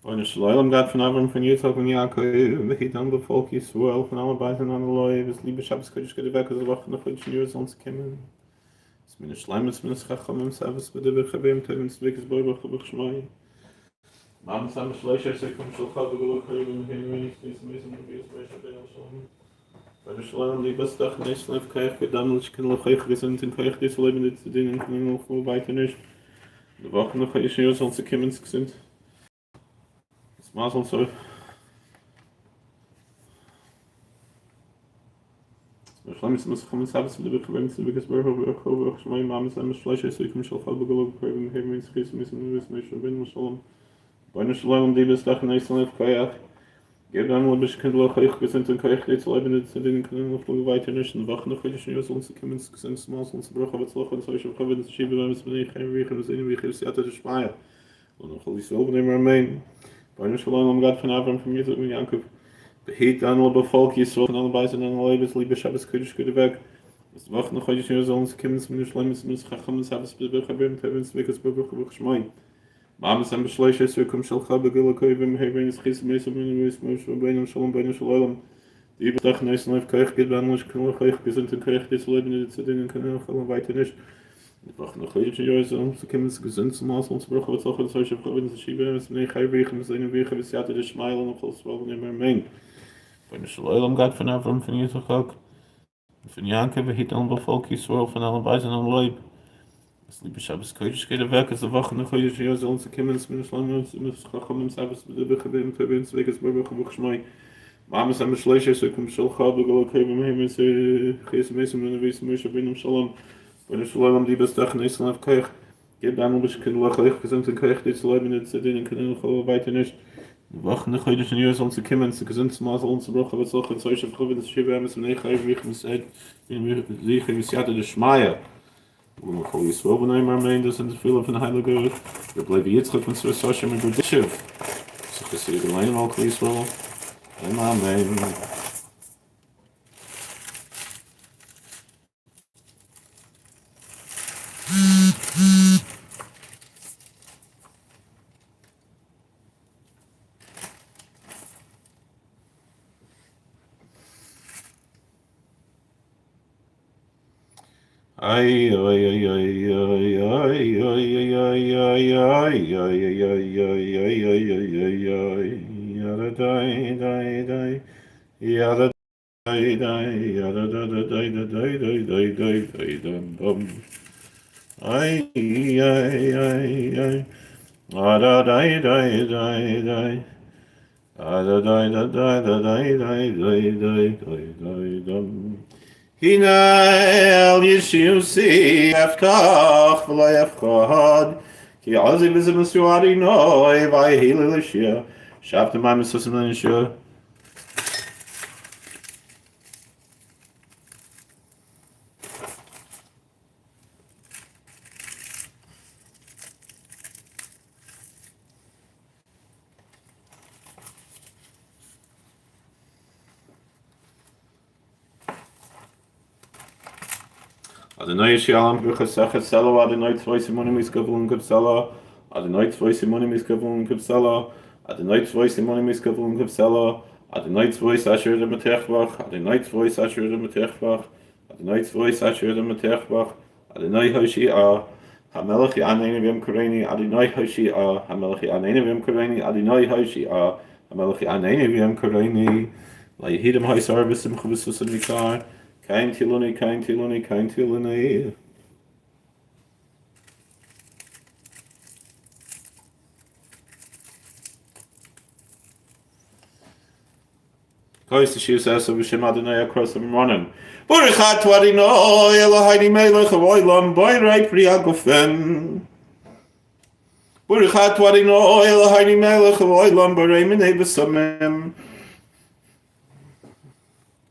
Und ich Leulem Gott von Abraham, von Yitzchak, von Jakob, welche dann befolgt Yisrael, von allen Beisen an Eloi, bis Liebe Shabbos Kodesh geht weg, also Woche noch heute Jahres uns kommen. Es bin Schleim, es bin Chacham, es Havs, bei der Bechavim, Tevin, Zwickes, Boibach, Schmai. Mam sam Schleicher, se kommt schon Chab, Gelok, Heben, Wenig, Wiesen, wie es bei Shabbat Shalom. Bei der Shalom, liebes Dach, nicht Leif, Kaich, Gedammel, ich kann noch euch gesund, in Kaich, des Leben, die zu dienen, können noch weiter nicht. Die Woche noch heute Jahres uns kommen, sind. Das Masel soll. Schleim ist kommen Sabbat mit der Bewegung zu Wickes Burger Schmai Mam sam Schleicher so ich mich auf halbe Gelog Heben Heben müssen bin Shalom bei der Shalom die bis Tag nicht so Kajach gibt dann wohl bis Kind noch ich sind in Kajach jetzt leben zu den können noch weiter nicht Woche noch heute schon uns kommen sind mal uns Bruch aber so so ich habe das schieben wir müssen nicht kein wir sehen wie ich hatte das Speier und noch ich so nehmen mein bei der Shalom Gott von Abraham von mir so in Jakob Heet dan wel bevolk Yisrael van alle bijzen en alle levens, liebe Shabbos Kodesh Gute weg. Das wacht noch heute schon so uns kimmen mit Schleims mit Chacham Shabbos Bechavim Tevin Zwickes Boibach Schmai. Mam sam Schleicher so kommt schon Chab Gelok Heben Heben is Chis Mes und Beinem Shalom Beinem Shalom. Die Tag neis live Kaich geht dann nicht kann euch gesund in Kaich des Leben zu denen können noch weiter nicht. Ich wacht noch heute schon so uns kimmen gesund zum Maß uns Bruch was auch solche Provinzen schieben es nicht halbwegen seine Wege bis ja der Smile und alles was wir mein. Wenn ich Leulem Gott von Abraham, von Yitzchak, von Jakob, wie dann befolgt Yisrael von allen Weisen an Leib. Das liebe Shabbos Kodesh geht weg, es Woche noch heute Jahr soll uns kommen, es mit Schleim, es Chacham im Shabbos mit der Bechavim, Tevin, Zwickes, Boibach, Schmai. Mam sam Schleicher, so kommt schon Chab, Gelok, Heben, Heben, Chis, Mes, und Wiesen, bin Shalom. Wenn ich Leulem die bis Tag nicht so auf Kaich, gibt dann ein bisschen Lachlich, gesund in Kaich, die zu leben, die zu dienen, können noch weiter nicht. Wacht noch heute schon Jahres uns kommen, zu gesund zum Maß uns Bruch, aber so solche Provinzen schieben müssen nicht wie ich seit wir sicher wie sie hatte der Schmeier. Und wir kommen so wenn einmal mein das sind viele von heilige wir bleiben jetzt gut mit so social mit Budget. So dass sie alleine mal so einmal mein Ay ay ay ay ay ay ay ay ay ay ay ay ay ay ay yada dai dai dai yada dai dai yada da da dai da dai dai dai dai dai dum bum ay ay ay ay yada dai dai dai dai yada dai da dai da dai dai dai dai dai dai dum Hina el Yeshusi Eftach v'lo Yefchad Ki Azi v'zim Suari Noi Vai Hili Lishia Shavta Mai Mesusim Lishia Adonai Shalom B'chasach Salo Adonai Tzvoi Simonim Iskavun Kapsala Adonai Tzvoi Simonim Iskavun Kapsala Adonai Tzvoi Simonim Iskavun Kapsala Adonai Tzvoi Sasher de Matechbach Adonai Tzvoi Sasher de Matechbach Adonai Tzvoi Sasher de Matechbach Adonai Hoshia HaMelech Yaneinu V'Yem Kareni Adonai Hoshia HaMelech Yaneinu V'Yem Kareni Adonai Hoshia HaMelech Yaneinu V'Yem Kareni La Yehidim Haisar V'Simcha V'Susan Vikar Kein Tiluni, kein Tiluni, kein Tiluni. Kois Shir says of Shem Adonai across the morning. Burichat Wadino, Elohini Melech of Oilam, Boyrei Priagofen. Burichat Wadino, Elohini Melech of Oilam, Boyrei Minei Besamem.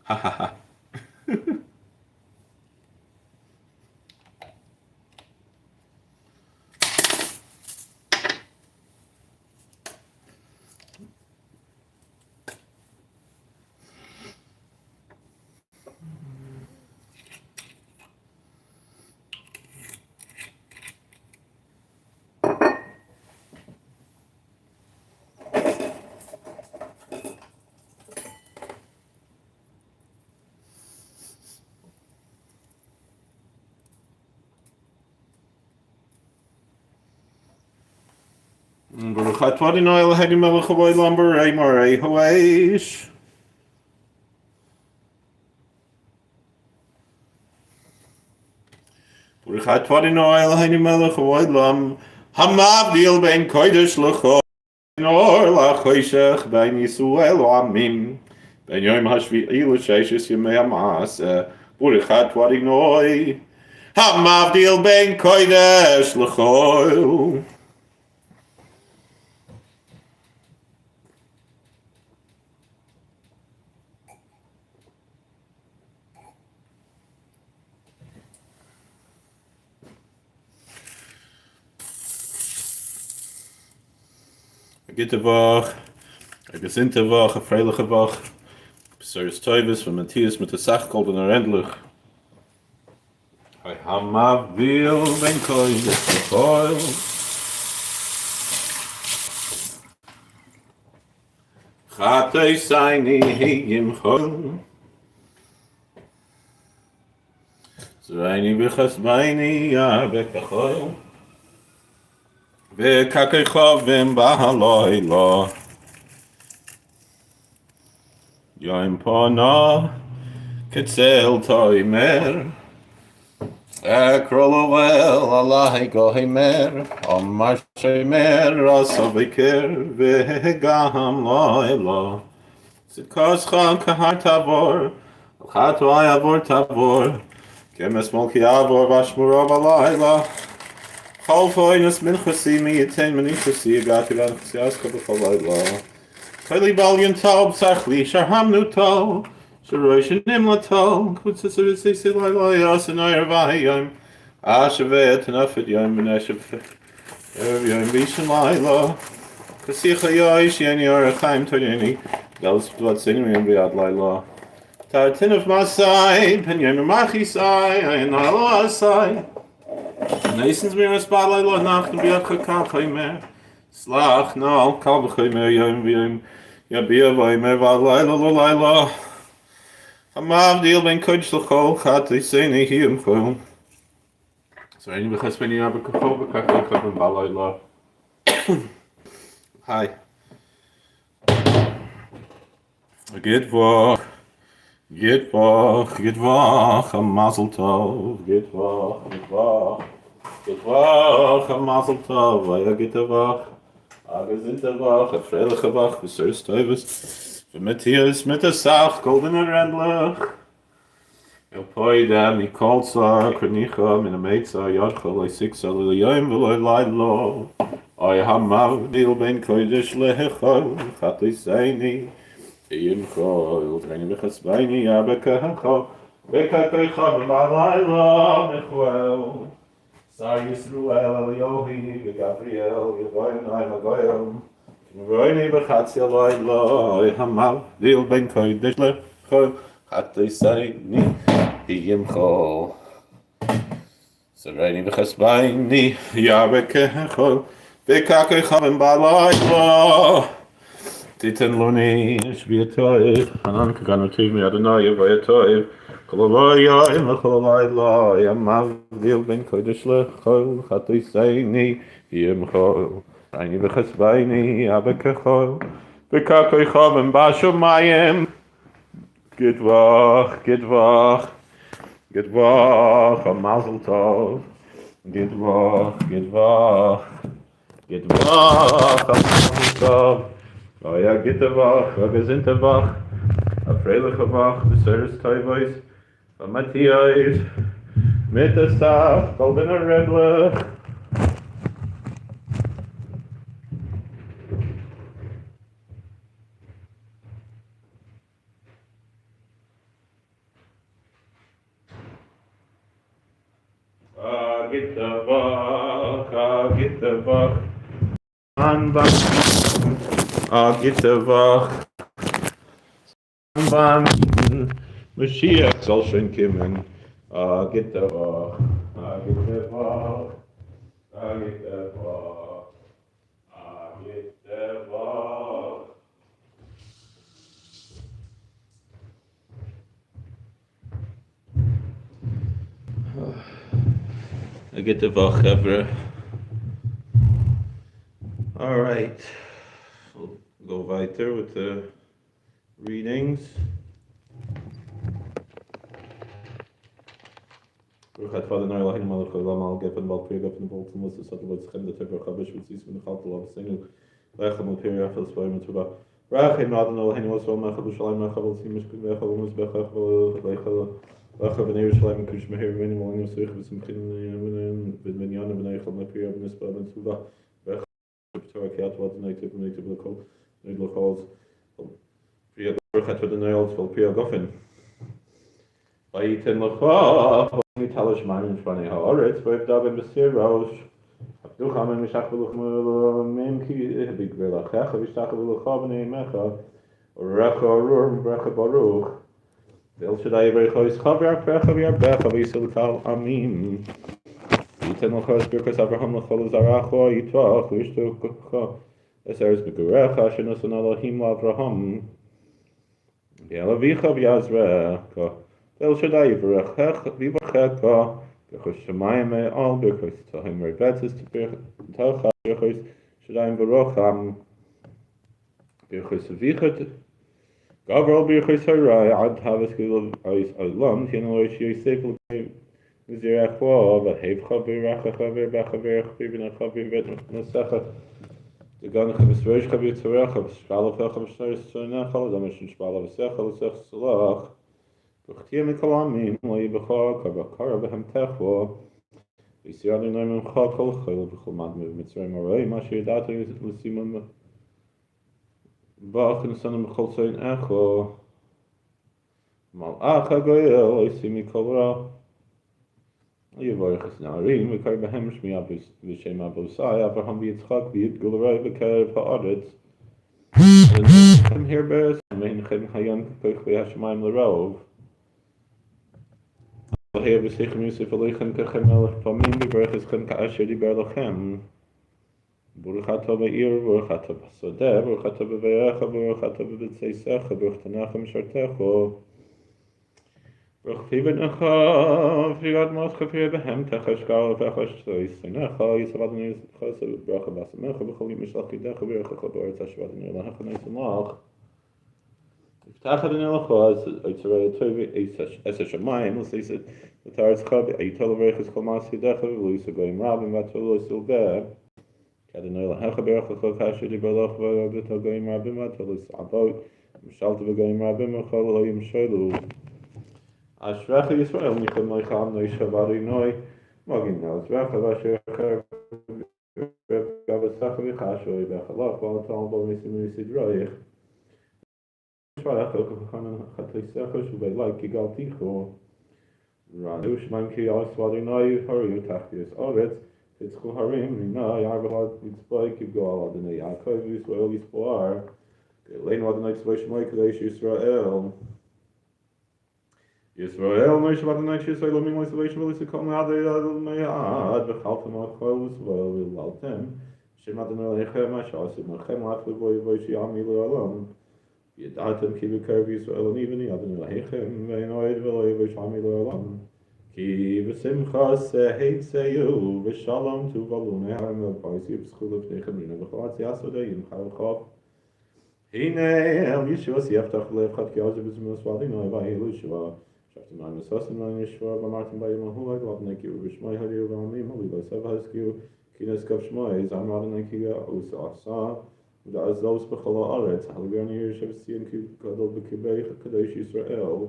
Ha ha ha. Baruch atah Adonai Eloheinu melech haolam borei morei hoeish. Baruch atah Adonai Eloheinu melech haolam hamavdil ben kodesh l'chol nor lachoshech ben Yisrael amim ben yom hashvi'i l'sheishes yemei ha'maaseh. Baruch atah Adonai hamavdil ben kodesh l'chol. A gute Woche, a gesinte Woche, a freiliche Woche. Besoires Teubes von Matthias mit der Sachgold und Endlich. Hay hamavil ben kodesh l'chol. Chatei seini hiyim chol. Zreini b'chasbeini yarbek achol. V'kakechovim b'halayla. Yom pona ketzel toimer. Ekrolovel alai gohimer. Omar shemer asaviker v'gam laila. Zikoscha kahar tavor. Chato ayavor tavor. Kemes molki avor vashmurov alayla. Chalfoinus minchasi miyaten menichasi agati vanchasi aska b'chalayla. Kali balyan tal b'sachli sharhamnu tal. Sharosh nimla tal. Kutzasavisi silayla yasanay arvahiyam. Ashavet nafid yam v'neshav yam vishan layla. Kasicha yoish yani arachaim toyeni. Dallas b'tvatzini yam v'yad layla. Tartin of Masai, Penyam Machisai, Ayanala Asai. Nasons mir spotlight lo nach dem Biakakaimer. Slach no, Kalbachaimer, Yam Vim, Yabia Vaimer, Valaila Laila. Hamav deal ben Kudslachol, Hati Sani Him Phone. So any because when you have a Kakoba Kakakab Valaila. Hi. Good work. Get wach, a mazel tov. Get wach, a mazel tov. Vaya get wach, a gesinte wach, a freiliche wach, besoires Teubes. Matthias mit der Sach, goldener Rendlich. El poida, mi kolza, kronicha, min a meitza, yadcha, siksa, liyayim, v'loy lailo. Oy hamav, dil ben kodesh lehechol, chati seini. Yim chol, Zreini b'chasbeini yabekachol, V'kakeicha b'malayla mechwel. Sar Yisruel Elyohi, V'Gabriel, Yevoyonai Magoyim, V'Roini b'chatzi alayla, Oy hamav, dil ben kodesh lechol, Chati seini, Yim chol. Zreini b'chasbeini yabekachol, V'kakeicha b'malayla. Titan Luni, Shviatoiv, Hanan Kaganotiv, Adonai, Vayatoiv, Kolovaya, Imacholayla, Yamavdil ben Kodesh Lechol, Chatui Saini, Yimchol, Aini Bechasbaini, Abekechol, Vikakoichov, and Bashomayim, Gidvach, a Mazel Tov, Gidvach, a Mazel Tov. Oh ja, gitte wach, a gesinte wach, a freiliche wach, besoires Teubes, a Matthias, mit der Sach, goldener Rebbe. A gitte wach, anwachsen. Gitte wach, Mashiach soll schon kommen. Gitte wach, gitte wach, gitte wach, gitte wach. Gitte wach, Hebrew. All right. right, we'll go weiter with the readings. Ruchat Vader Noel Lahim Malach Olam Al Gefen Bal Priya Gefen Bal Tzemos Esat Vod Schem the Tever Chavish Vitzis Min Chal Tolav Senu Lechem Al Priya Fel Svoim Tuba Rachim Adon Elohim Osval Mechal B'Shalayim Mechal B'Tzim Mishkin Mechal B'Mizbechach V'Leichel Lechav V'Neir Shalayim Kush Meher V'Nim V'Lim Yosich V'Simchin V'Minyan V'Neichel Mepriya V'Nispa V'Tuba V'Echal V'Torah Kiat V'Ad V'Neitiv V'Neitiv V'Lekol Neid L'Chol Priya Ruchat Vader Noel Fel Priya Gofen Vayitin L'Chol Talish Manin Shvani Haaretz V'Evdavim B'Sir Rosh Avducham and Mishach V'Luchmim Ki Hibig V'Lachecha V'Ishtach V'Lucha V'Nei Mecha Recha Arur V'Recha Baruch V'El Shaddai V'Recha Yischa V'Yarpecha V'Yarbecha V'Yisil Kal Amin Yitin L'Chos Birkos Avraham L'Chol Zaracho Yitwach V'Yishtucha Eseres B'Gurecha Shenusan Elohim L'Avraham V'El Avicha V'Yazrecha El Shaddai V'Rechecha V'Yivachecha B'Chos Shemayim Me'al B'Chos Tahim Rebetzes T'Tocha B'Chos Shaddai V'Rocham B'Chos Avichat Gavral B'Chos Harai Ad Havas Gilov Ais Olam Tien Elosh Yosef V'Zirachwa V'Hevcha V'Rechecha V'Rebecha V'Recha V'Necha V'Nesecha D'Ganecha V'Sroshcha V'Tzorecha V'Shvalavecha V'Shnecha L'Damishin Shvala V'Secha L'Sech Salach B'chtia Mikalamim L'Yibecha Kavakara V'Hemtecho V'Yisirani Noimim Cha Kol Chayil V'Chulmad Mitzrayim Arei Masha Yadata L'Simam Bach N'Sanim B'Chol Tzayin Echo Malach HaGoyel L'Yisimi Kol Ra Yivorechas Na'arim V'Kar B'Hem Shmiya V'Shem Abosai Avraham V'Yitzchak V'Yitgul Arei V'Kerev Ha'aretz V'Nichem Hirberes V'Nichem Hayom K'Pech V'Hashemayim L'Rov V'Hei V'Sichem Yosef Aleichem K'Chem Melech Pamim V'Berecheschem K'Asher Diber Lachem Baruch Atah Ba'ir Baruch Atah B'Sodeh Baruch Atah B'Ve'echa Baruch Atah B'B'Tzeisecha Baruch Tanachem Shartecho Baruch V'Necha V'Yad Moscha V'Yebehem Techa Shkal V'Echa Shtoisenecha Yisavad Necha Baruch B'Asamecha B'Chol Yimishach Yidecha V'Yecha B'Oretz Hashvat Ne'Lecha Ne'Samach Yiftach Adonai Lecha Yitzarei Tovi Eser Shamayim L'Seiset V'Taretz Chab Yitol V'Rechus Kol Mas Yidecha V'Luisa Goyim Rabim V'Atolo Silbeh Adonai Lecha Berecha Chol Kasher Diberloch V'Yabit Goyim Rabim V'Atolo Sabot M'Shalta V'Goyim Rabim V'Chol Loyim Sholu Ashrecha Yisrael Nichem Leicham Noisha V'Adonai Magin Na'Azrecha V'Asher Gavasacha V'Chashoy V'Chalach V'Atal Bo Misim Yisidroich Shvarach Elkachanan Chateisecha Shuvei Kigalticho Ranu Shman Ki Asvadinai Hariu Tachtius Oretz Hitzchu Harim Rina Yarvahad Yitzbay Kibgal Adonai Yaakov Yisrael Yispoar Lein Adonai Tzvay Shmoy Kadesh Yisrael Yisrael Moshe Adonai Yisrael Lomim Tzvay Shmoy Yisrael Adonai Adonai V'Chaltem Achol Yisrael V'Laltem Shem Adonai Lechem Ashasim Lechem Lachlev Voy Shiyami L'Olam Yadatem Ki V'Kerv Yisrael Niveni Adonai Lechem V'Enoid V'Loy V'Shami L'Olam Ki V'Simcha Seheitzeyu V'Shalom Tuvalu Neharim V'Pais Yipschu L'Pnechem Rina V'Chalatz Yasodei Yimchal Chav Hine El Yeshua Siyaftach L'Evchat Ki Azer B'Zimos V'Adinoi V'Ahilu Shua Shaftim Na'im Esosim Na'im Yeshua V'Martim B'Yim Ahulai V'Adonai Ki V'Shmai Hariu V'Amim Halilu Sev Haskiu Ki Neskav Shmai Zam Adonai Ki Usa Asa V'Azos B'Chol Ha'aretz Halgani Yeshev Siyan Ki Gadol B'Kibei Kadosh Yisrael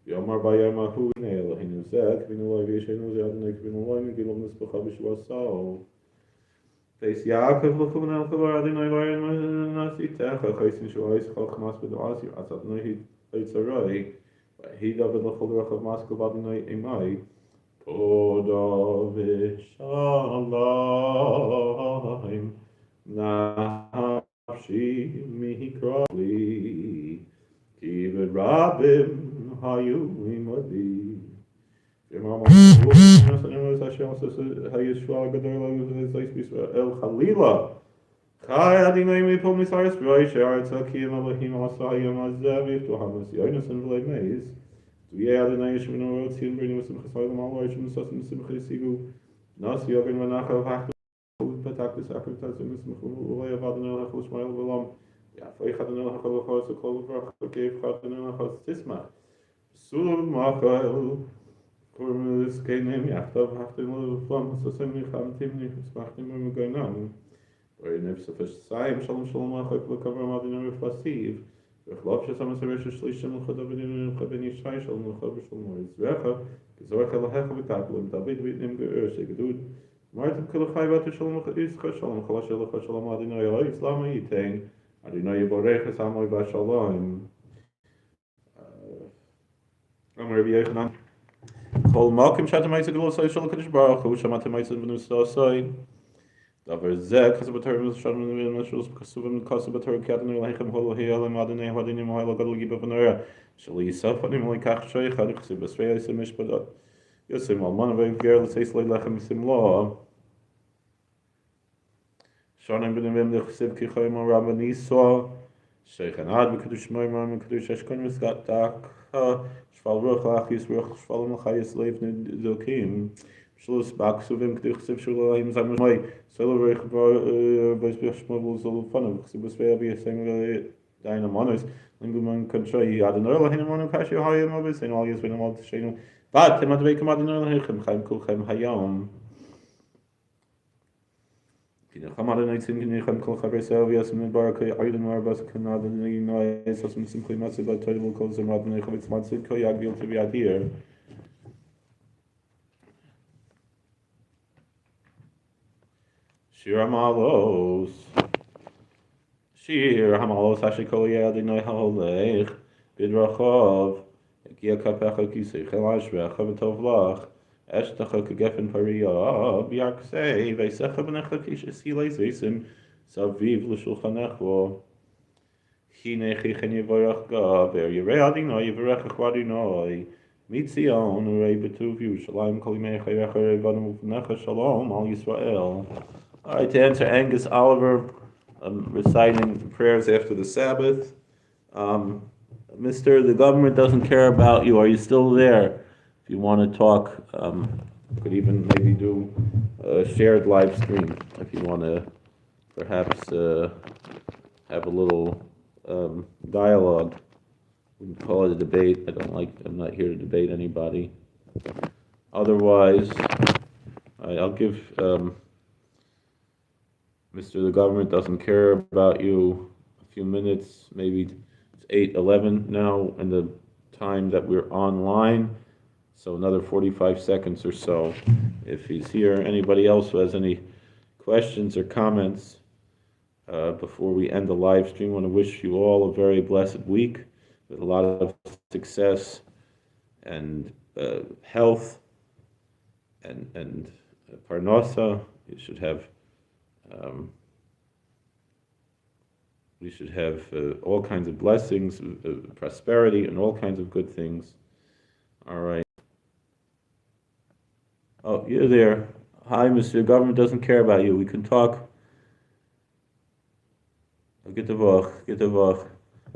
Yomar Bayam Ahu Hine Elohinu Zeh Kvinu Loi V'Yeshenu Zeh Adonai Kvinu Loi Megilom Nisbacha B'Shua Sao Beis Yaakov L'Chuvin El-Chavar Adonai V'Ayin Nasitecha Chaysin Shu'ais Chol Chmas B'Do'as Yiratz Adonai Yitzaroi V'Hi David L'Chol Rachav Maskov Adonai Imai Toda V'Shalayim Nafshi Mihikrali Ki V'Rabim Hayu Imadi Imam Hayishua Gadol El Khalila Chai Adinai Mipol Misaris B'Roi She'aretz HaKiyam Elohim Asayim Azev to Hamas Yonis and V'lei Meis Tuye Adonai Yeshvinu Rotzin B'Rini V'Sim Chasayim Al Roishim Sosim Sim Chisigu Nas Yogin V'Nachav Hachtu Patak the Sacrifice in this Mulay of Adonai Hachal Shmael Velam. Yafay Hadonai Hachal Chos, the Kol of gave Hadonai Hachal Tisma. Sulum Machal. For this game, Yachtav have to move from so send me from Timney, Smachim, and going on. Or in if sufficient time, Shalom Shalom, I hope cover Madina with Fasiv. The Chlop Shasam Seresh Shlisham, Chodabin, Chabini Shai, Shalom, Chavish, Shalom, Zrecha, Zorka Lahecha with Tablum, David with him, Gedud. Martin Kulachai, Bat Shalom, Iska, Shalom, Kalashel, Shalom, Adina, Islam, Yitain, Adina Yaborech, Samoy Bashalom. I'm Rabbi Yechanan. Kol Malkim Shatamaisa Glo Soy Shal Kadosh Baruch Hu Shamatamayisa V'Nus Soy Davar Zeh Kasabatar V'Shalom V'Nashus Kasuvim Kasabatar Kadanu Leichem Holo He'alim Adonai Hadinim Ha'ila Gadol Giba V'Nora Shali Yisaf Adim Leikach Shoy Chad Chasib Basrei Yisim Mishpadot Yosim Alman V'Ger L'Seis Leichem Yisim Lo Shonim B'Nivim L'Chasiv Kichoyim Rabba Niso Sheikhan Ad V'Kadosh Moimar V'Kadosh Eshkon V'Skat Dak Shval Ruch Lachis Ruch Shval Machayis Leivne Zokim Shlus Baksuvim Kdichsiv Shulayim Zamoi Solarich Vizbich Shmobul Zolufanov Ksibus Veabi Sang Dynamonis Linguman Control Adonor Hinamon Kashi Hayam Obis and all years when I'm all to Shane but Timadvekam Adonor Hichem Chaim Kulchem Hayam Hamada nights in Nichem Kol Chavesavias and Baraka Aiden Marbas Canada Noise as simply massive by total calls and Radney Havits Matsid Koyagil to be adhere. Shir Hamalos Shir Hamalos Hashikol Yadinoi Halech Bidrachov Gia Kapecha Kisei Helashvech Havetovlach Eshtacha Geffen Paria, Biaksei, Vesecha Benechakish, Silas Vesim, Saviv Lushulchanecho, Hinechi Henyevarach Gaber, Yereadino, Yevarech Quadinoi, Mitzion, Ure Betuvu, Shalom Kolimecha Revanum Necha Shalom, Al Yisrael. All right, to answer Angus Oliver, reciting prayers after the Sabbath. Mr. The government doesn't care about you. Are you still there? If you want to talk, could even maybe do a shared live stream. If you want to perhaps have a little dialogue, we can call it a debate. I'm not here to debate anybody. Otherwise, I'll give Mr. The government doesn't care about you a few minutes, maybe it's 8:11 now, and the time that we're online. So another 45 seconds or so, if he's here. Anybody else who has any questions or comments before we end the live stream? I want to wish you all a very blessed week with a lot of success and health and parnasa. You should have we should have all kinds of blessings, prosperity, and all kinds of good things. All right. Oh, you're there. Hi, Mr. Government doesn't care about you. We can talk. Get the book.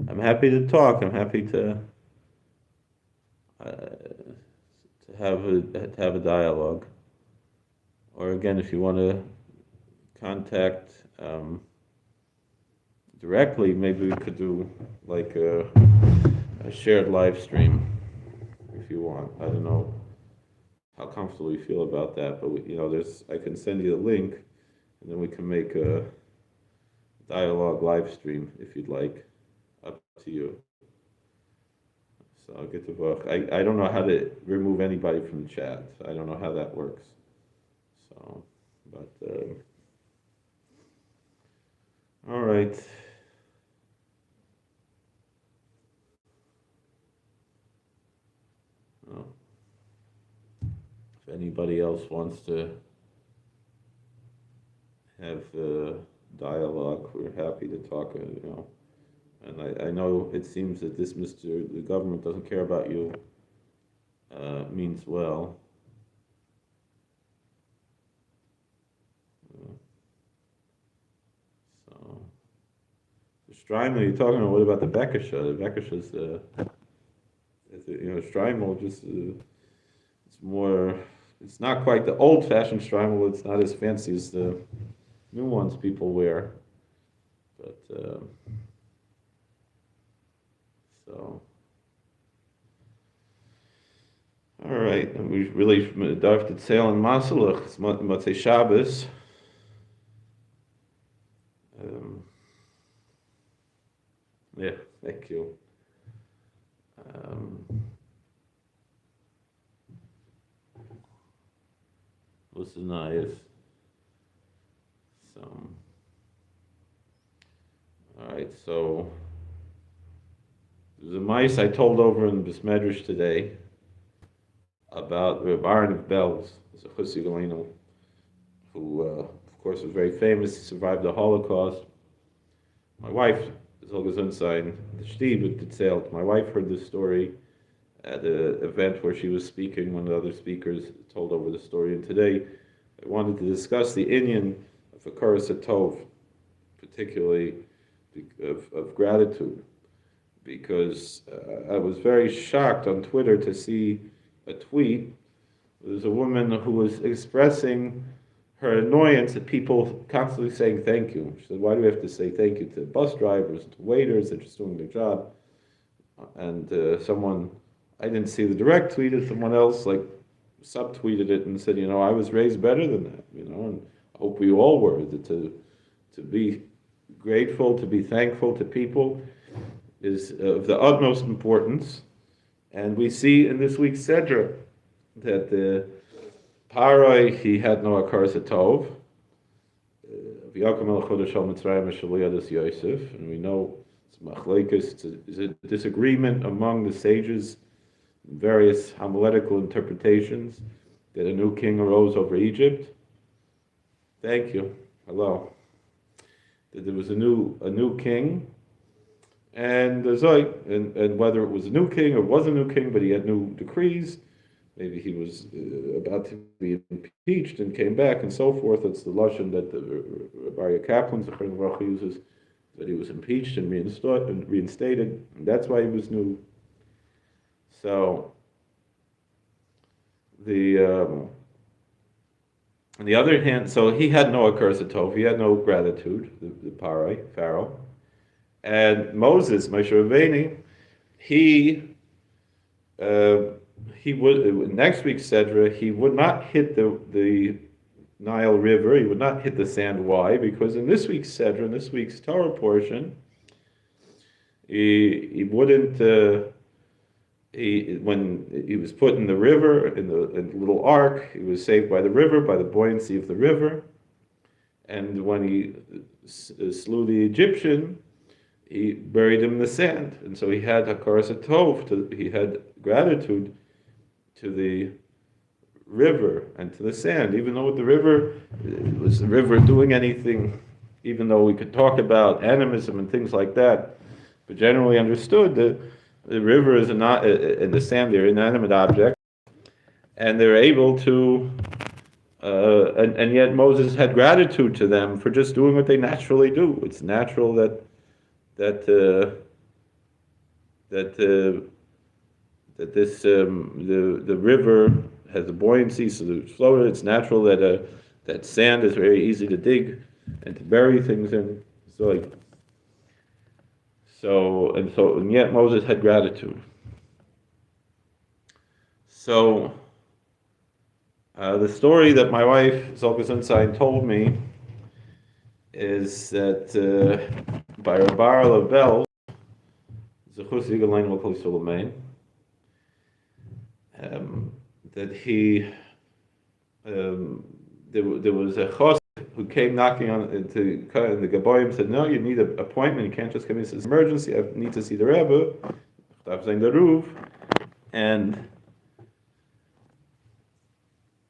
I'm happy to talk. I'm happy to have a dialogue. Or again, if you want to contact directly, maybe we could do like a shared live stream if you want. I don't know how comfortable you feel about that, but I can send you the link, and then we can make a dialogue live stream if you'd like. Up to you. So I'll get the book. I don't know how to remove anybody from the chat. I don't know how that works. So, but all right. Oh. If anybody else wants to have dialogue, we're happy to talk. And I know it seems that this Mr. The government doesn't care about you means well. So, the Strymel you're talking about. What about the Bekisha? The Bekisha's Strymel just it's more. It's not quite the old-fashioned Strymel. It's not as fancy as the new ones people wear. But so, all right, and we really darf to tell in Masalach. It's Motzei Shabbos. Yeah, thank you. Was nice. So, all right. So, there's a mice I told over in Bismedrish today about Reb Aaron of Belz, a Hasidic Rabbi, who, of course, was very famous. He survived the Holocaust. My wife is Olga Zunstein, the Shtib with Tzelt. My wife heard this story at an event where she was speaking. One of the other speakers told over the story. And today, I wanted to discuss the inyan of Hakaras Tov, particularly of gratitude, because I was very shocked on Twitter to see a tweet. There's a woman who was expressing her annoyance at people constantly saying thank you. She said, why do we have to say thank you to bus drivers, to waiters, they're just doing their job? And someone, I didn't see the direct tweet, someone else like subtweeted it and said, I was raised better than that, and I hope we all were, to be grateful, to be thankful to people is of the utmost importance. And we see in this week's Sedra that the Parai, he had no Hakaras Tov. And we know it's machlekes, it's a disagreement among the sages, various homiletical interpretations, that a new king arose over Egypt. Thank you. Hello. That there was a new king, and and whether it was a new king or was a new king, but he had new decrees. Maybe he was about to be impeached and came back and so forth. It's the lashon that the Rabbi Kaplan uses, that he was impeached and reinstated. And that's why he was new. So on the other hand, so he had no Hakaras Tov, he had no gratitude, the Parai, Pharaoh. And Moses, Moshe Rabbeinu, he would, next week's Sedra, he would not hit the Nile River, he would not hit the sand. Why? Because in this week's Sedra, in this week's Torah portion, he wouldn't, when he was put in the river, in the little ark, he was saved by the river, by the buoyancy of the river. And when he slew the Egyptian, he buried him in the sand. And so he had Hakaras Tov, he had gratitude to the river and to the sand, even though the river, was the river doing anything, even though we could talk about animism and things like that, but generally understood that the river is not, and the sand, they're inanimate objects, and they're able to, and yet Moses had gratitude to them for just doing what they naturally do. It's natural that this the river has a buoyancy, so the floater. It's natural that that sand is very easy to dig and to bury things in. And yet Moses had gratitude. So the story that my wife Zolka Zunstein told me is that by Rabbi Label, that he there was a chos who came knocking on the Gaboyim, said, no, you need an appointment, you can't just come in. He says, emergency, I need to see the Rebbe, the roof, and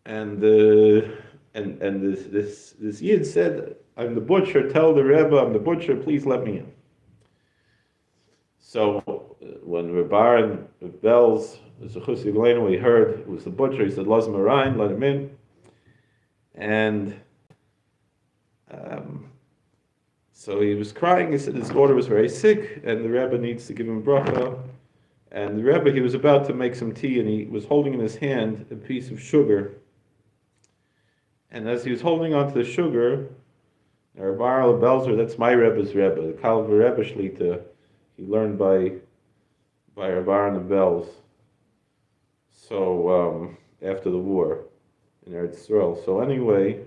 this Yid said, I'm the butcher, tell the Rebbe I'm the butcher, please let me in. So when Rabbi Belz, he heard it was the butcher, he said, Lazim Arayin, let him in. And so he was crying. He said his daughter was very sick, and the Rebbe needs to give him bracha. And the Rebbe, he was about to make some tea, and he was holding in his hand a piece of sugar. And as he was holding onto the sugar, Rabbi Belzer, that's my Rebbe's Rebbe, the Koblentzer Rebbe Shlita. He learned by Rabbi Belz. So after the war in Eretz Yisrael. So anyway,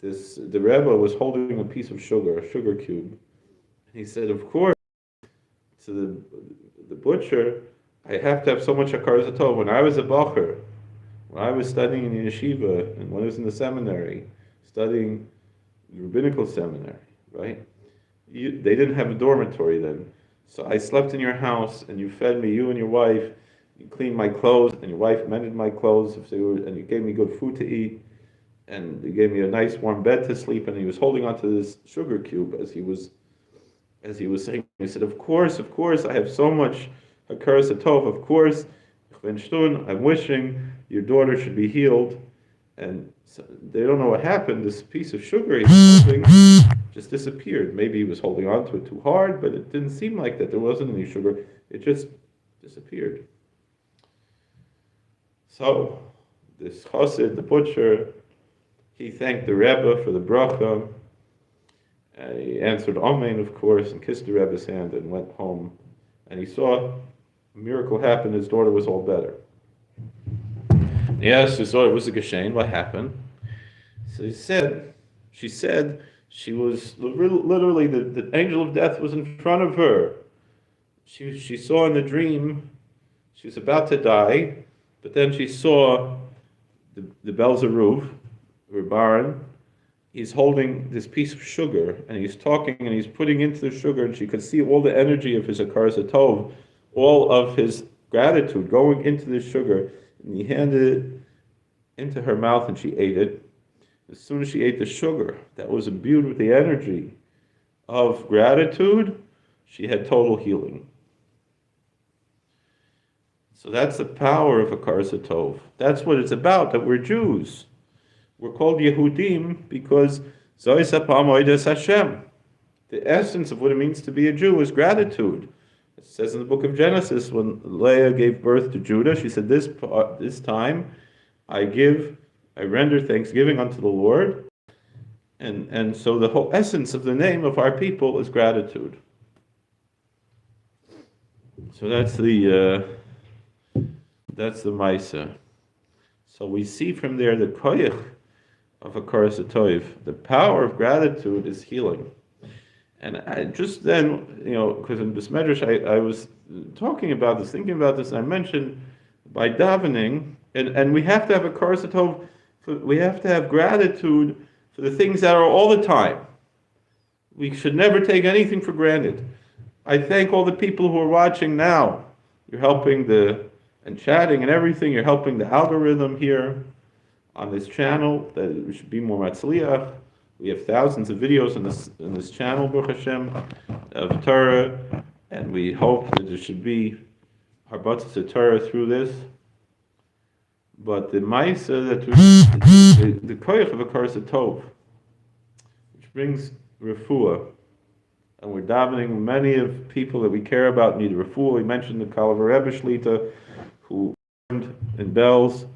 the Rebbe was holding a piece of sugar, a sugar cube. He said, of course, to the butcher, I have to have so much Hakaras Hatov. When I was a Bacher, when I was studying in the yeshiva, and when I was in the seminary, studying the rabbinical seminary, right? They didn't have a dormitory then. So I slept in your house, and you fed me, you and your wife. You cleaned my clothes, and your wife mended my clothes, and you gave me good food to eat, and you gave me a nice warm bed to sleep. And he was holding onto this sugar cube as he was saying. He said, of course, I have so much hakaras hatov. Of course, I'm wishing your daughter should be healed. And so they don't know what happened. This piece of sugar he was holding just disappeared. Maybe he was holding on to it too hard, but it didn't seem like that. There wasn't any sugar. It just disappeared. So this chassid, the butcher, he thanked the Rebbe for the bracha. He answered Amen, of course, and kissed the Rebbe's hand and went home. And he saw a miracle happen. His daughter was all better. He asked his daughter, was a geshen? What happened? So she said, she was literally, the angel of death was in front of her. She saw in the dream, she was about to die, but then she saw the Belzer Roof, her baron. He's holding this piece of sugar, and he's talking, and he's putting into the sugar, and she could see all the energy of his hakaras hatov, all of his gratitude going into the sugar, and he handed it into her mouth, and she ate it. As soon as she ate the sugar, that was imbued with the energy of gratitude, she had total healing. So that's the power of hakaras hatov. That's what it's about, that we're Jews. We're called Yehudim because Zois Hapam Oides Hashem. The essence of what it means to be a Jew is gratitude. It says in the book of Genesis, when Leah gave birth to Judah, she said, this time I render thanksgiving unto the Lord. And so the whole essence of the name of our people is gratitude. So that's the Maisa. So we see from there the koyach of hakaras hatov. The power of gratitude is healing. And I just then, because in this medrash I was talking about this, thinking about this, I mentioned by davening, and we have to have hakaras hatov. We have to have gratitude for the things that are all the time. We should never take anything for granted. I thank all the people who are watching now. You're helping and chatting and everything. You're helping the algorithm here on this channel, that we should be more matzliach. We have thousands of videos in this channel, Baruch Hashem, of Torah, and we hope that there should be harbatzas of Torah through this. But the ma'isa that the koyach of hakaras hatov, which brings refuah, and we're davening. Many of people that we care about need refuah. We mentioned the Koblentzer Rebbe Shlita, who learned in Belz.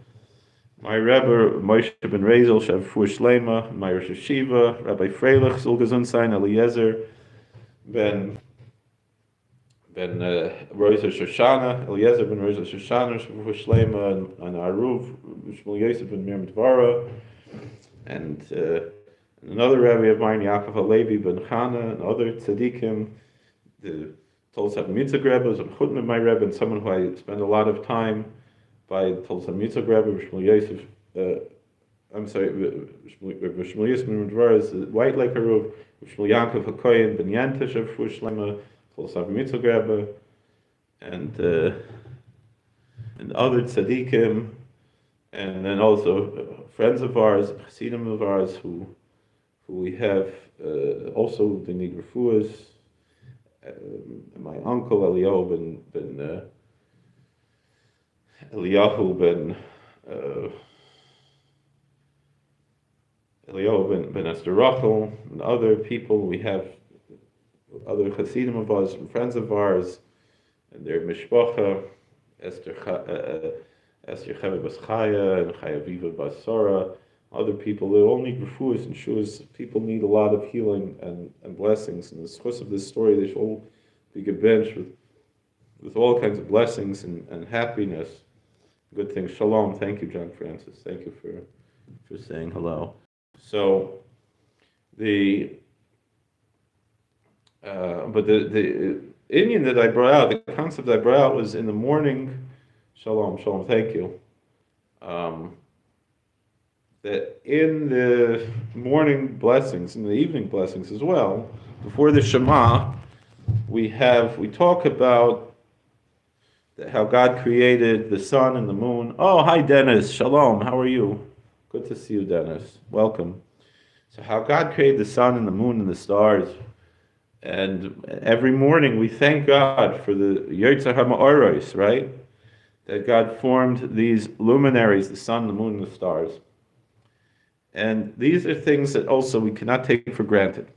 My Rebbe, Moshe ben Rezel, Shavfuah Shlema, my Rosh Hashiva, Rabbi Freilich, Zulgazunsein, Eliezer, ben Rosh Hashanah, Eliezer ben Rosh Hashanah, Shavfuah Shlema, and Aruv, Shmuel Yosef ben Mir Mitvara, and another Rebbe of mine, Yaakov Halevi ben Chana, and other tzaddikim, the Hasidic Rabbi was a chutn of my Rebbe, and someone who I spend a lot of time by the Hasidic Rabbi, Shmuel Yosef, Shmuel Yosef ben Dvar is White Lake Haruv, Shmuel Yaakov HaKoyen ben Yantish of Shlema, Hasidic Rabbi, and other tzaddikim, and then also friends of ours, chassidim of ours, who we have also the need refuahs. My uncle Eliyahu ben Esther Rachel, and other people. We have other chassidim of ours, and friends of ours, and their mishpacha, Esther Cheve Bas Chaya, and Chaya Viva Bas Sora, other people. They all need refuahs and shuas. People need a lot of healing and blessings. And the course of this story, they should all be gebenched with all kinds of blessings and happiness. Good things. Shalom. Thank you, John Francis. Thank you for saying hello. So but the Indian that I brought out, the concept that I brought out was in the morning. Shalom, shalom. Thank you. That in the morning blessings, in the evening blessings as well, before the Shema, we talk about how God created the sun and the moon. Oh, hi Dennis. Shalom. How are you? Good to see you, Dennis. Welcome. So how God created the sun and the moon and the stars. And every morning we thank God for the Yotzer HaMa'oros, right? That God formed these luminaries, the sun, the moon, and the stars. And these are things that also we cannot take for granted.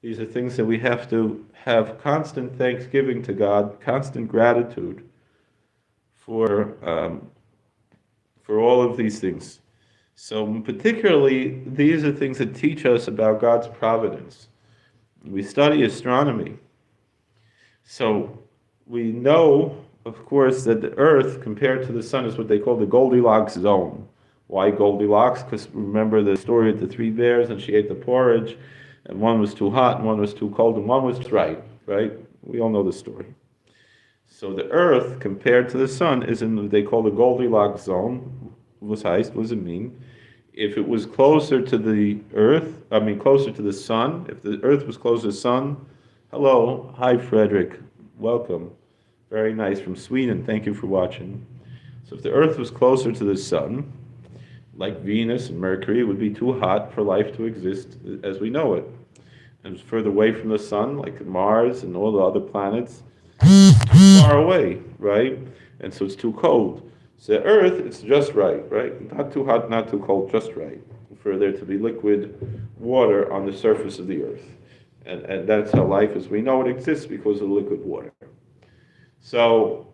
These are things that we have to have constant thanksgiving to God, constant gratitude for all of these things. So particularly, these are things that teach us about God's providence. We study astronomy. So we know, of course, that the Earth, compared to the Sun, is what they call the Goldilocks zone. Why Goldilocks? Because remember the story of the three bears, and she ate the porridge, and one was too hot, and one was too cold, and one was right? We all know the story. So the Earth, compared to the Sun, is in what they call the Goldilocks zone. What does it mean? If it was closer to the Earth, closer to the Sun, if the Earth was closer to the Sun, hello, hi Frederick, welcome, very nice, from Sweden, thank you for watching. So if the Earth was closer to the Sun, like Venus and Mercury, it would be too hot for life to exist as we know it. And it's further away from the Sun, like Mars and all the other planets, too far away, right? And so it's too cold. So the Earth, it's just right? Not too hot, not too cold, just right, for there to be liquid water on the surface of the Earth. And that's how life as we know it exists, because of liquid water. So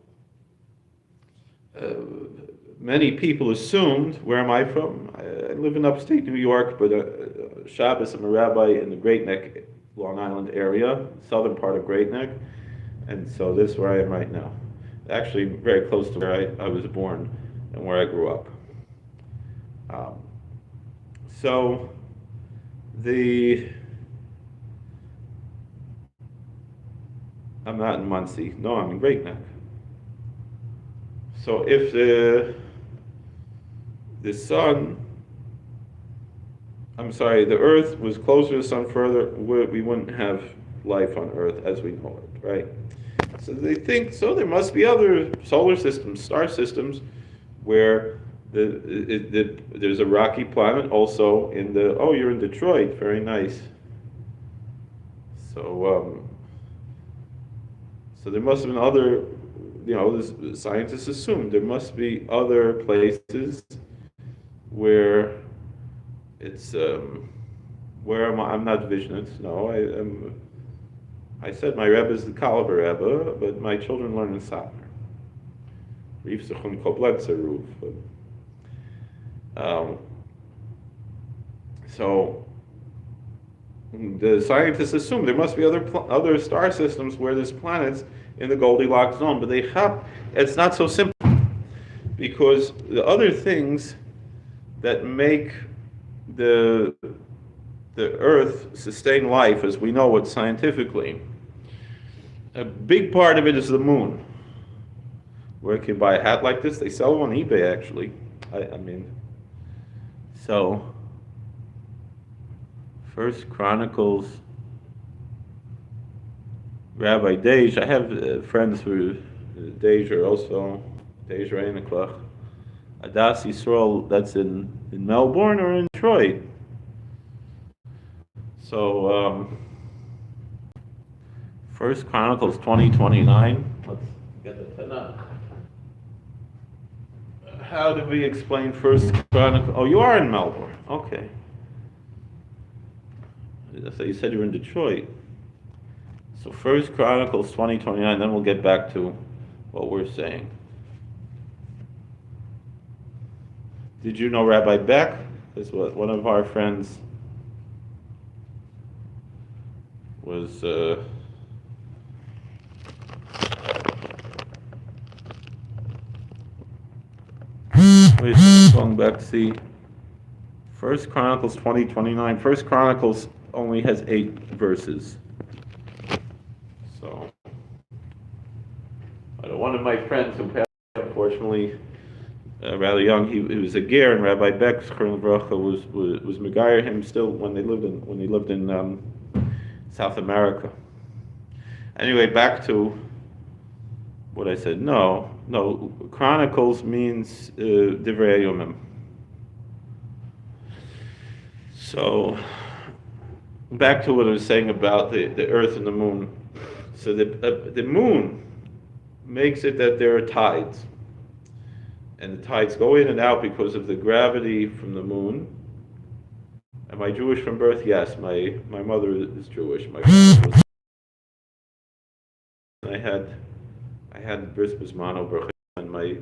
many people assumed, where am I from? I live in upstate New York, but Shabbos, I'm a rabbi in the Great Neck, Long Island area, southern part of Great Neck, and so this is where I am right now. Actually, very close to where I was born and where I grew up. I'm not in Muncie. No, I'm in Great Neck. So if the Earth was closer to the Sun further, we wouldn't have life on Earth as we know it, right? So they think, there must be other solar systems, star systems, where there's a rocky planet also you're in Detroit, very nice. So there must have been other, scientists assume there must be other places where it's, where am I? I'm not Vishnitz, no, I said my Rebbe is the Koblentzer Rebbe, but my children learn in Satmar. Koblentzer Rebbe. So the scientists assume there must be other star systems where there's planets in the Goldilocks zone, but it's not so simple, because the other things that make the Earth sustain life as we know it scientifically, a big part of it is the moon. Where you can buy a hat like this, they sell them on eBay actually. So First Chronicles, Rabbi Dej, I have friends who Dej are also, Dej Reiniklach, Adas Yisrael, that's in Melbourne or in Detroit. So, First Chronicles 20:29. Let's get the pen up. How do we explain First Chronicles? Oh, you are in Melbourne. Okay. So you said you were in Detroit. So First Chronicles 20:29. Then we'll get back to what we're saying. Did you know Rabbi Beck? is what one of our friends was going back to see First Chronicles 20:29. First Chronicles only has 8 verses. So, one of my friends who passed, unfortunately, rather young, he was a ger, and Rabbi Beck's was Megayer him still when he lived in South America. Anyway, back to what I said. No, Chronicles means Divrei Yomim. So, back to what I was saying about the Earth and the Moon. So the Moon makes it that there are tides. And the tides go in and out because of the gravity from the Moon. Am I Jewish from birth? Yes, my mother is Jewish. My father was. I had bris bismano bracha, and my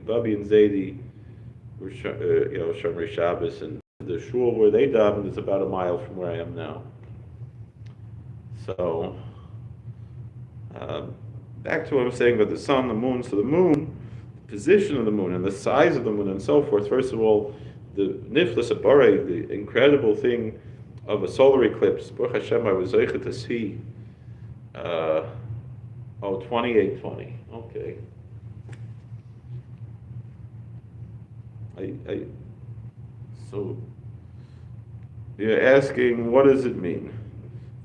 Babi and Zaidi were Shomer Shabbos, and the shul where they davened is about a mile from where I am now. So back to what I was saying about the sun, the moon. So the moon, the position of the moon, and the size of the moon, and so forth. First of all, the niflas abare, the incredible thing of a solar eclipse. Baruch Hashem, I was zeicha to see. 2820. Okay. So you're asking, what does it mean?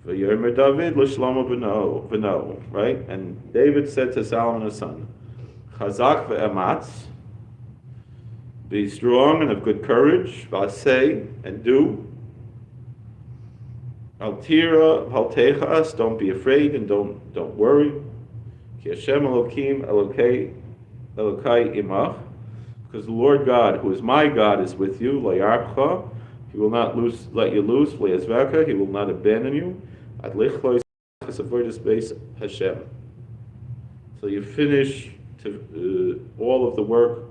V'yomer David l'shlomo b'no, right? And David said to Solomon his son, Chazak ve'ematz, be strong and of good courage, v'aseh, and do. Al tira v'al don't be afraid and don't worry. Ki Hashem Elokim Elokai imach, because the Lord God, who is my God, is with you. Lo yarcha, He will not let you loose. Lo yazvaka, He will not abandon you. Adlich lo yisavordis beis Hashem. So you finish all of the work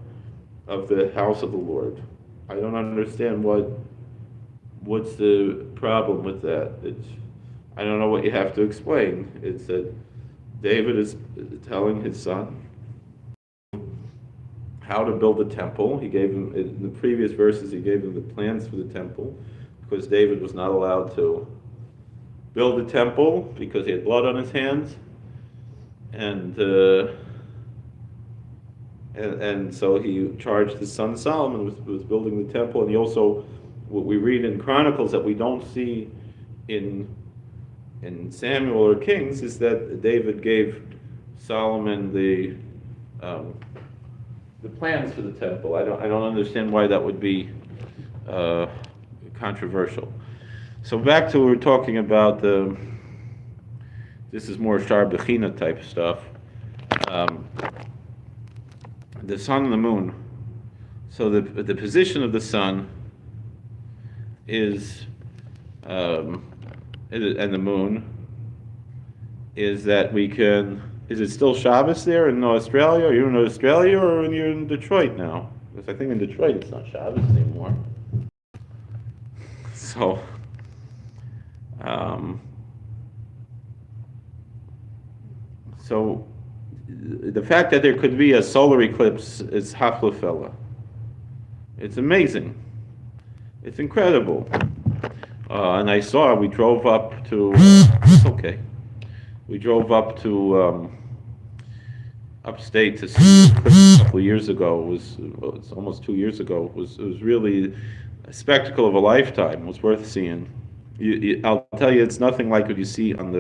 of the house of the Lord. I don't understand what's the problem with that. I don't know what you have to explain. It's that David is telling his son how to build the temple. He gave him, in the previous verses, he gave him the plans for the temple, because David was not allowed to build the temple because he had blood on his hands, and so he charged his son Solomon with building the temple. And he also, what we read in Chronicles that we don't see in Samuel or Kings, is that David gave Solomon the plans for the temple. I don't understand why that would be controversial. So back to what we're talking about. This is more Shar Bechina type stuff. The sun and the moon. So the position of the sun is and the moon is that we can. Is it still Shabbos there in Australia? Are you in Australia or are you in Detroit now? Because I think in Detroit it's not Shabbos anymore. So, so the fact that there could be a solar eclipse is haflafela. It's amazing. It's incredible. And I saw, we drove up to, okay. We drove up to upstate to see the eclipse a couple of years ago. It's almost 2 years ago. It was really a spectacle of a lifetime. It was worth seeing. I'll tell you, it's nothing like what you see on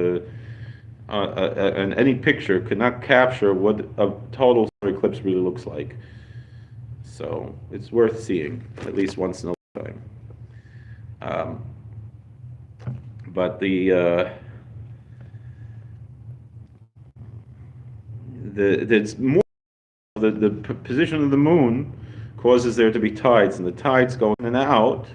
and any picture could not capture what a total solar eclipse really looks like. So it's worth seeing at least once in a lifetime. But it's more the position of the moon causes there to be tides, and the tides go in and out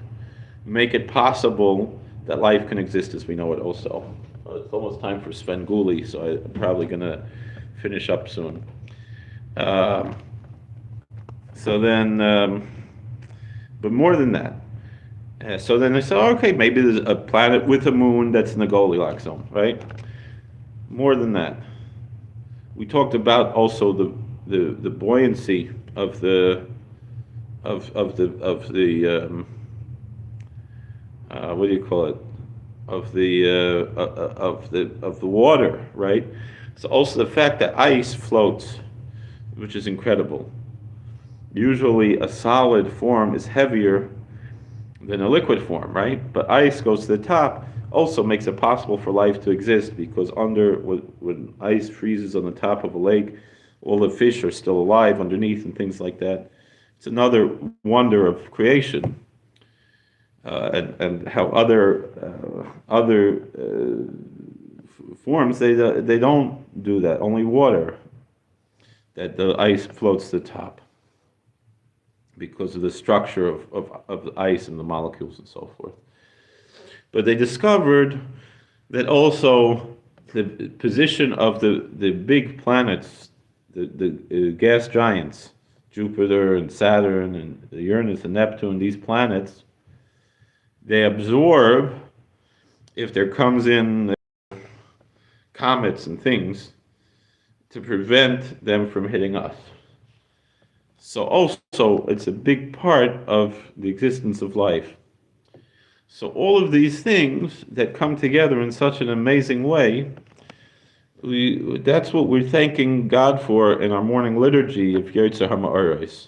make it possible that life can exist as we know it also. It's almost time for Sven Guli, so I'm probably going to finish up soon. So then, but more than that, So then they say, okay, maybe there's a planet with a moon that's in the Goldilocks zone, right? More than that, we talked about also the buoyancy of the what do you call it, of the water, right? So also the fact that ice floats, which is incredible. Usually a solid form is heavier than a liquid form, right? But ice goes to the top, also makes it possible for life to exist, because when ice freezes on the top of a lake, all the fish are still alive underneath and things like that. It's another wonder of creation, and how other forms they don't do that. Only water, that the ice floats to the top because of the structure of the ice and the molecules and so forth. But they discovered that also the position of the big planets, the gas giants, Jupiter and Saturn and Uranus and Neptune, these planets, they absorb, if there comes in comets and things, to prevent them from hitting us. So also, it's a big part of the existence of life. So all of these things that come together in such an amazing way, that's what we're thanking God for in our morning liturgy of Yotzer HaMa'aros.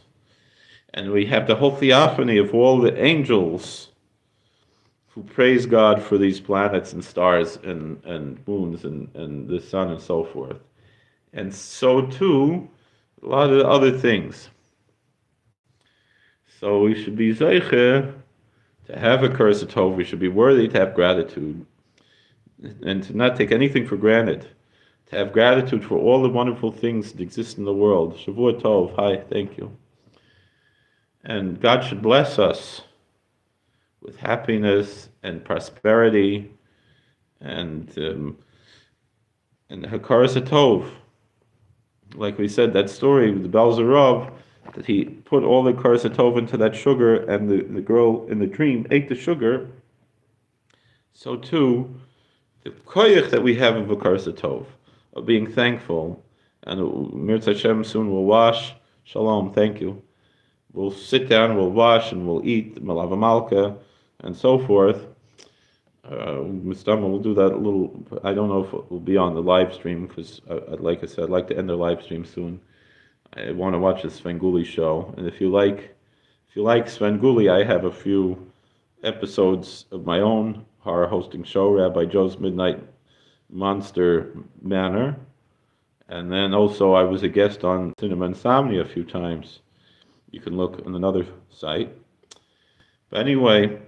And we have the whole theophany of all the angels who praise God for these planets and stars and moons and the sun and so forth. And so too, a lot of other things. So we should be zeicher to have a curse of Tov. We should be worthy to have gratitude and to not take anything for granted. To have gratitude for all the wonderful things that exist in the world. Shavua Tov. Hi, thank you. And God should bless us with happiness and prosperity and Hakaras Tov. Like we said, that story with the Belzerov, that he put all the Hakaras Tov into that sugar, and the girl in the dream ate the sugar. So too, the koyach that we have of Hakaras Tov, of being thankful, and Mirz Hashem soon will wash. Shalom, thank you. We'll sit down, we'll wash, and we'll eat Malava Malka, and so forth. Mustama will do that a little. I don't know if it will be on the live stream, because, like I said, I'd like to end the live stream soon. I want to watch the Svenguli show, and if you like Svenguli, I have a few episodes of my own horror hosting show, Rabbi Joe's Midnight Monster Manor, and then also I was a guest on Cinema Insomnia a few times. You can look on another site. But anyway,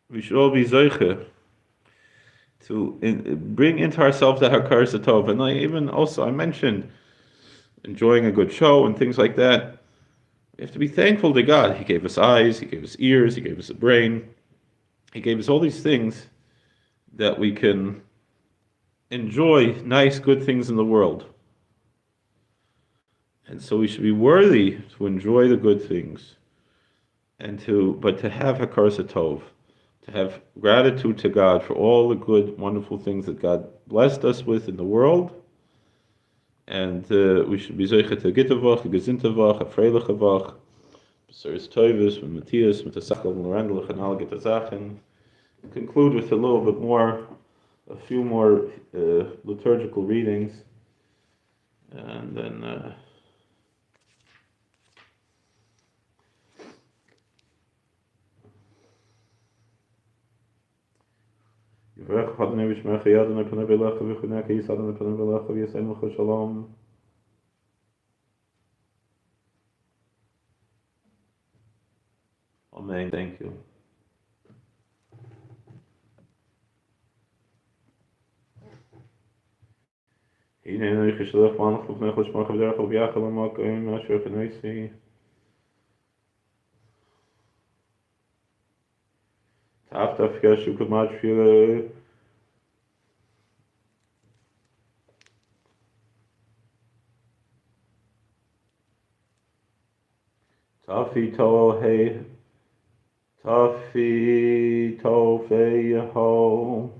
we should all be zeicher to bring into ourselves the Hakaras Tov. And I mentioned enjoying a good show and things like that. We have to be thankful to God. He gave us eyes, He gave us ears, He gave us a brain. He gave us all these things that we can enjoy nice, good things in the world. And so we should be worthy to enjoy the good things, but to have Hakaras Tov, to have gratitude to God for all the good, wonderful things that God blessed us with in the world. And we should be zeicher to Gittavach, Gesintavach, a Freilichavach, Besuris Toivis, with Matthias, with the Sachel, and Lorendlich, and all Gittazachen. Conclude with a few more liturgical readings, and then Amen. Thank you. Tafi Tofeho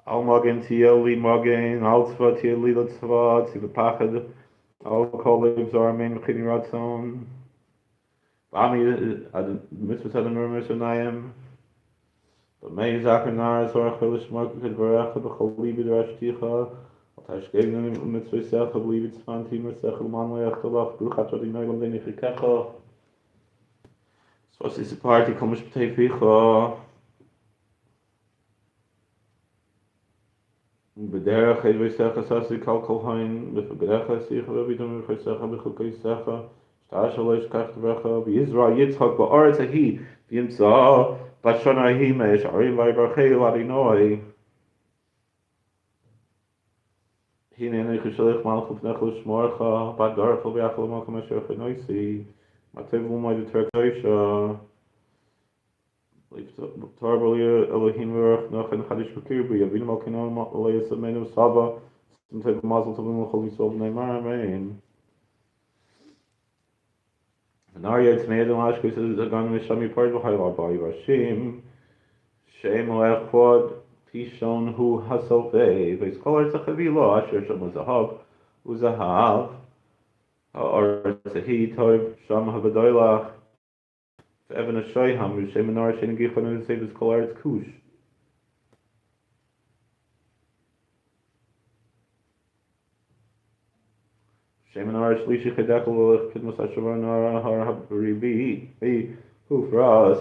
Al Magen Tieli Magen Al Tzva Tieli Latzva Tziva Pachad Al Kolev Zarmin Chini Ratzon Bami Mitzvah Adam Mermisonayim B'mei Zakanar Zorach Lishmak Kedvarach B'chol Libi Drashticha Tashkegnu Mitzvah Secha B'libi Tzvanti Mitzvah L'man Le'achtalach Bruchat Adinai L'mdei Nechikecha Swasi Separti Kol Mishpatei Ficha B'derech Edvei Secha Sasi Kal Kol Hain B'fagrecha Sicha V'vidum V'choi Secha B'chukei Secha Shtash Alesh Kach Tvecha V'Yizra Yitzchak Ba'aretz Ahi V'yimtza B'shana Ahi Mesh Ari V'Ybarchei L'Adinoi Hineni Chushalech Malchut Nechel Shmorcha B'Adar Fil V'Yachal Malchum Asher Chenoisi Matev L'May V'Terkaisha Tarbali Elohim V'Rach Nochen Chadish V'Kirbi Yavin Malkinon Leis Amenu Saba Simtev Mazel Tovim L'Chol Yisrael B'nei Mar Amen V'Nar Yitzmei Edom Ashkei says Zagan Mishami Pard V'Hayla B'Ayi V'Ashim Shem Le'Echod Pishon Hu Hasovei V'Yiskolar Tzechavilo Asher Shem Zahav Uzahav Ha'or Tzehi Tov Sham Havdalah Even a Shoyham V'Shem Menar Shein Gichon V'Sev V'Skolar Kush Shem Menar Shlishi Chedekel V'Lech Kidmas Hashavar Nara Har HaBribi Hu for us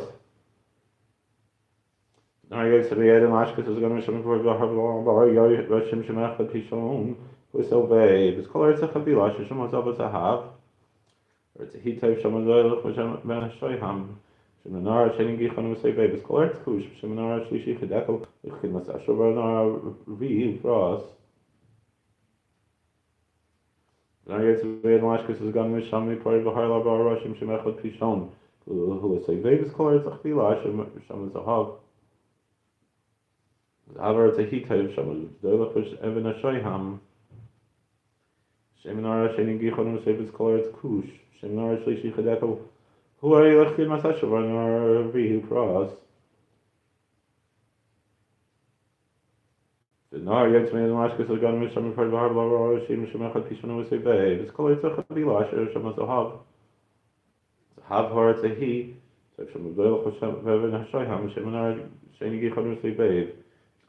Nar Yosef Yedem Ashkes is going to Shem for Havdalah Bar Yoy V'Shem Shemach V'Tishon V'Sovei V'Skolar Tzechavilo Asher Shem Hazav V'Zahav or to Hitay Shamazoylach Ben Shoyham Shemenar Shein Gichon V'Sev V'Skolar Kush Shemenar Shlishi Chedekel V'Kidmas Hashavar Nara V'I for us Nar Yosef Yedem Ashkes is going to Shami Pari V'Harla Bar Roshim Shemach V'Tishon Hu V'Sev V'Skolar Tzechavilo Asher Shem Zahav Avar to Hitay Shamazoylach Ben Shoyham Shemenar Shein Gichon V'Sev V'Skolar Kush Shemenar Shlishi Chedekel Hu Ayilach Kidmas Hashavar Nara V'I for us Nar Yitzmei Edom Ashkes is going to Mishami Pard V'Harla Bar Roshim Shemach V'Tishon V'Sev V'Skolar Tzechavilo Asher Shem Zahav Zahav Har Tzehi Tov Shamazoylach Ben Shoyham Shemenar Shein Gichon V'Sev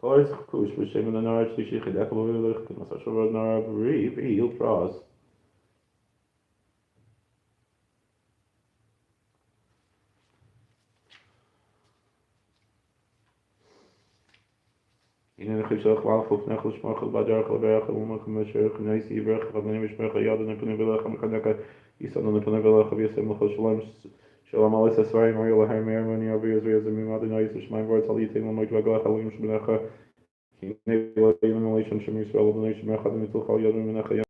V'Skolar Kush Shemenar Shlishi Chedekel Hu Ayilach Kidmas Hashavar Nara V'I for us In the Chishach Malchut Nechel Shmorcha B'Adar Chol V'Yachal L'Malchum Asher Chenoisi Yivrecha V'Bnei Mishmecha Yad Nepune V'Lecha Mechadeka Yisad Nepune V'Lecha V'Yasem L'Chol Shalom Shalom Alis Esvarim Ariel Lahar Meir Moni Avi Yezri Yezemim Adonai Yisrael Shemaim V'Artz Al Yitem L'Moit V'Agach Halim Shmenecha Kinei V'Leim L'Leishon Shem Yisrael Adonai Shemecha D'Mitul Chal Yadon Menecha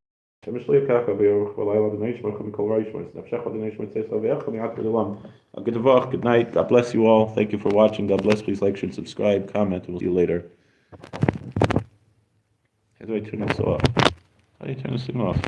Shem Shli Kacha V'Yorach V'Layla Adonai Shemecha Mikol Reishmon Nefshech Adonai Shemecha Tzesal V'Yachal Mi'at V'Olam Good Vach, good night. God bless you all. Thank you for watching. God bless. Please like, share, subscribe, comment, and we'll see you later. How do I turn this off? How do you turn this thing off?